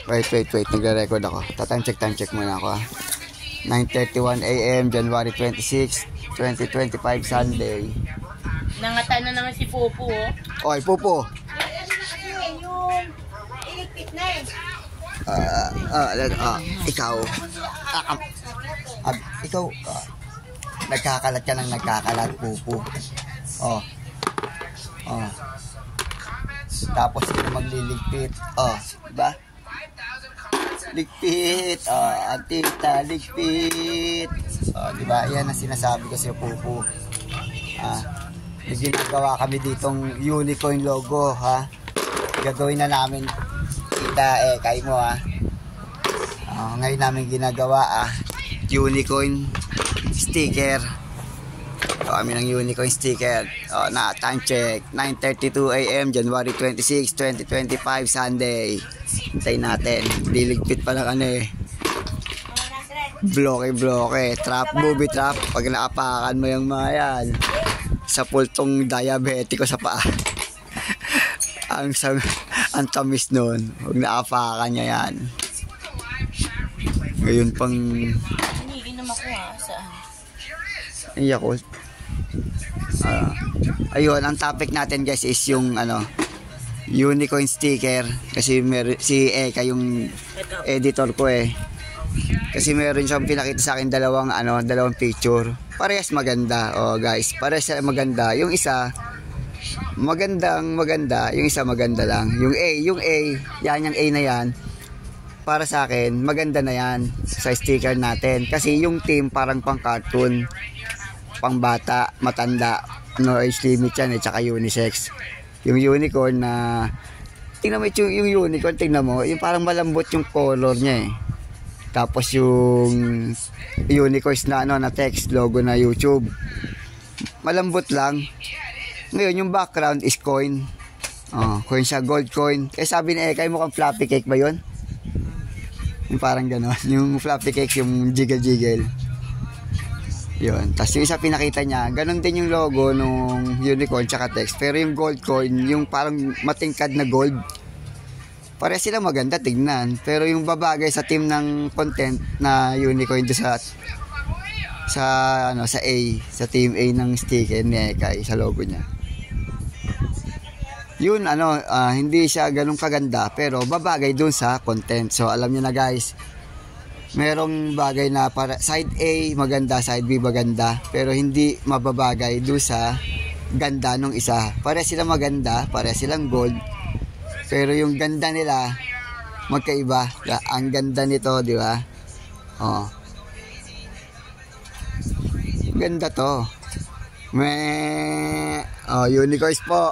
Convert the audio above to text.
Wait. Nagre-record ako. Time check muna ako, 9:31 AM, January 26, 2025, Sunday. Nangata na naman si Popo, oh. Oy, Popo. Yung iligpit na eh. Ikaw. Ikaw, nagkakalat ka ng nagkakalat, Popo. Tapos ito magliligpit. Diba? Ligpit. Tita, ligpit. Diba? Yan ang sinasabi ko sa Popo. May ginagawa kami ditong unicorn logo, ha? Gagawin na namin, Tita, kay mo, ha? Ngayon namin ginagawa, unicorn sticker. Kami ng unicorn sticker. Time check, 9:32 AM, January 26, 2025, Sunday. Hintayin natin. Diligpit pa lang bloke. Trap, movie trap. Pag naapakan mo yung mga yan, sa pultong diabetiko sa paa. ang tamis nun. Huwag naapakan niya yan. Ngayon pang... Iniinom ako, saan? Yakult. Ayun, ang topic natin, guys, is yung unicorn sticker. Kasi si Eka yung editor ko, kasi meron siyang pinakita sa akin dalawang picture. Parehas maganda. Guys, parehas maganda. Yung isa maganda, yung isa maganda lang. Yung A, yung A na yan, para sa akin maganda na yan sa sticker natin. Kasi yung team parang pang cartoon, pang bata, matanda, no age limit yan, tsaka unisex. Yung unicorn na tingnan mo yung unicorn, tingnan mo, yung parang malambot yung color niya, Tapos yung unicorns na na text logo na YouTube, malambot lang. Ngayon yung background is coin. Coin siya, gold coin. Sabi ni Eka, mukhang fluffy cake ba yun? Yung parang gano'n. Yung fluffy cake, yung jiggle. Yun. Tapos yung isa pinakita niya, ganun din yung logo nung unicorn tsaka text. Pero yung gold coin, yung parang matingkad na gold. Pareha sila maganda tignan. Pero yung babagay sa team ng content na unicorn doon sa A, sa team A ng sticker ni Eka, sa logo niya. Yun hindi siya ganun kaganda, pero babagay doon sa content. So alam niyo na, guys, merong bagay na para side A maganda, side B maganda, pero hindi mababagay doon sa ganda nung isa. Pareha sila maganda, pareha silang gold, pero yung ganda nila magkaiba. Ang ganda nito, di ba? Ganda to. Unicorns po.